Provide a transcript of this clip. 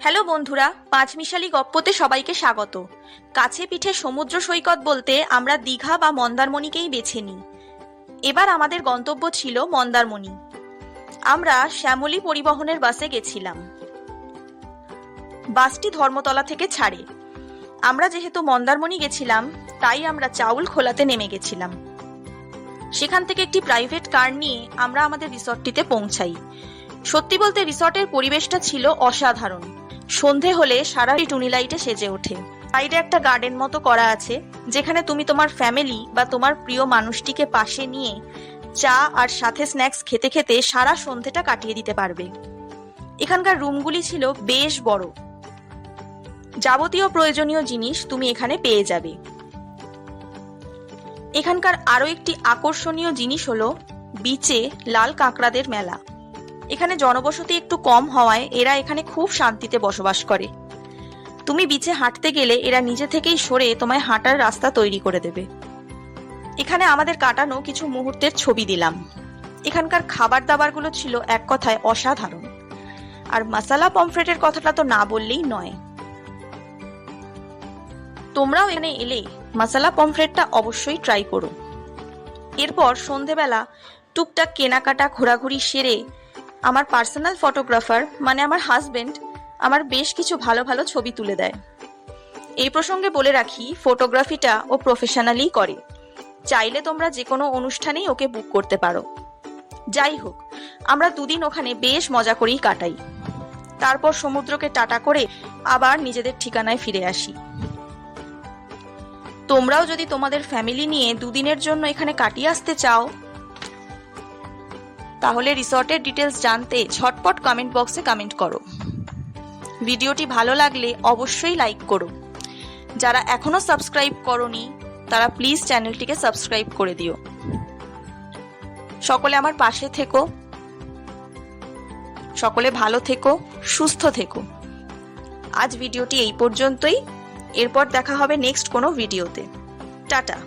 Hello বন্ধুরা, পাঁচমিশালি গপ্পতে সবাইকে স্বাগত। কাছে পিঠে সমুদ্র সৈকত বলতে আমরা দীঘা বা মন্দারমণিকেই বেছে নিই। এবার আমাদের গন্তব্য ছিল মন্দারমণি। আমরা শ্যামলী পরিবহনের বাসে গেছিলাম। বাসটি ধর্মতলা থেকে ছাড়ে। আমরা যেহেতু মন্দারমণি গেছিলাম, তাই আমরা চাউল খোলাতে নেমে গেছিলাম। সেখান থেকে একটি প্রাইভেট কার নিয়ে আমরা আমাদের রিসর্টটিতে পৌঁছাই। সত্যি বলতে রিসর্টের পরিবেশটা ছিল অসাধারণ। সন্ধে হলে সারা টুনি লাইটে সেজে ওঠে। সাইডে একটা গার্ডেন মতো করা আছে, যেখানে তুমি তোমার ফ্যামিলি বা তোমার প্রিয় মানুষটিকে পাশে নিয়ে চা আর সাথে স্ন্যাক্স খেতে খেতে সারা সন্ধেটা কাটিয়ে দিতে পারবে। এখানকার রুমগুলি ছিল বেশ বড়। যাবতীয় প্রয়োজনীয় জিনিস তুমি এখানে পেয়ে যাবে। এখানকার আরো একটি আকর্ষণীয় জিনিস হলো বিচে লাল কাঁকড়াদের মেলা। এখানে জনবসতি একটু কম হওয়ায় এরা এখানে খুব শান্তিতে বসবাস করে। তুমি বিচে হাঁটতে গেলে এরা নিজে থেকেই সরে তোমায় হাঁটার রাস্তা তৈরি করে দেবে। এখানে আমাদের কাটানো কিছু মুহূর্তের ছবি দিলাম। এখানকার খাবার দাবারগুলো ছিল এক কথায় অসাধারণ। আর মশলা পমফ্রেটের কথাটা তো না বললেই নয়। তোমরাও এখানে এলে মশলা পমফ্রেটটা অবশ্যই ট্রাই করো। এরপর সন্ধেবেলা টুকটাক কেনাকাটা ঘোরাঘুরি সেরে আমার পার্সোনাল ফটোগ্রাফার মানে আমার হাজবেন্ড আমার বেশ কিছু ভালো ভালো ছবি তুলে দেয়। এই প্রসঙ্গে বলে রাখি, ফটোগ্রাফিটা ও প্রফেশনালি করে। চাইলে তোমরা যে কোনো অনুষ্ঠানেই ওকে বুক করতে পারো। যাই হোক, আমরা দুদিন ওখানে বেশ মজা করেই কাটাই। তারপর সমুদ্রকে টাটা করে আবার নিজেদের ঠিকানায় ফিরে আসি। তোমরাও যদি তোমাদের ফ্যামিলি নিয়ে দুদিনের জন্য এখানে কাটিয়ে আসতে চাও, তাহলে রিসর্টের ডিটেলস জানতে ঝটপট কমেন্ট বক্সে কমেন্ট করো। ভিডিওটি ভালো লাগলে অবশ্যই লাইক করো। যারা এখনো সাবস্ক্রাইব করোনি তারা প্লিজ চ্যানেলটিকে সাবস্ক্রাইব করে দিও। সকলে আমার পাশে থেকো। সকলে ভালো থেকো, সুস্থ থেকো। আজ ভিডিওটি এই পর্যন্তই। এরপর দেখা হবে নেক্সট কোনো ভিডিওতে। টাটা।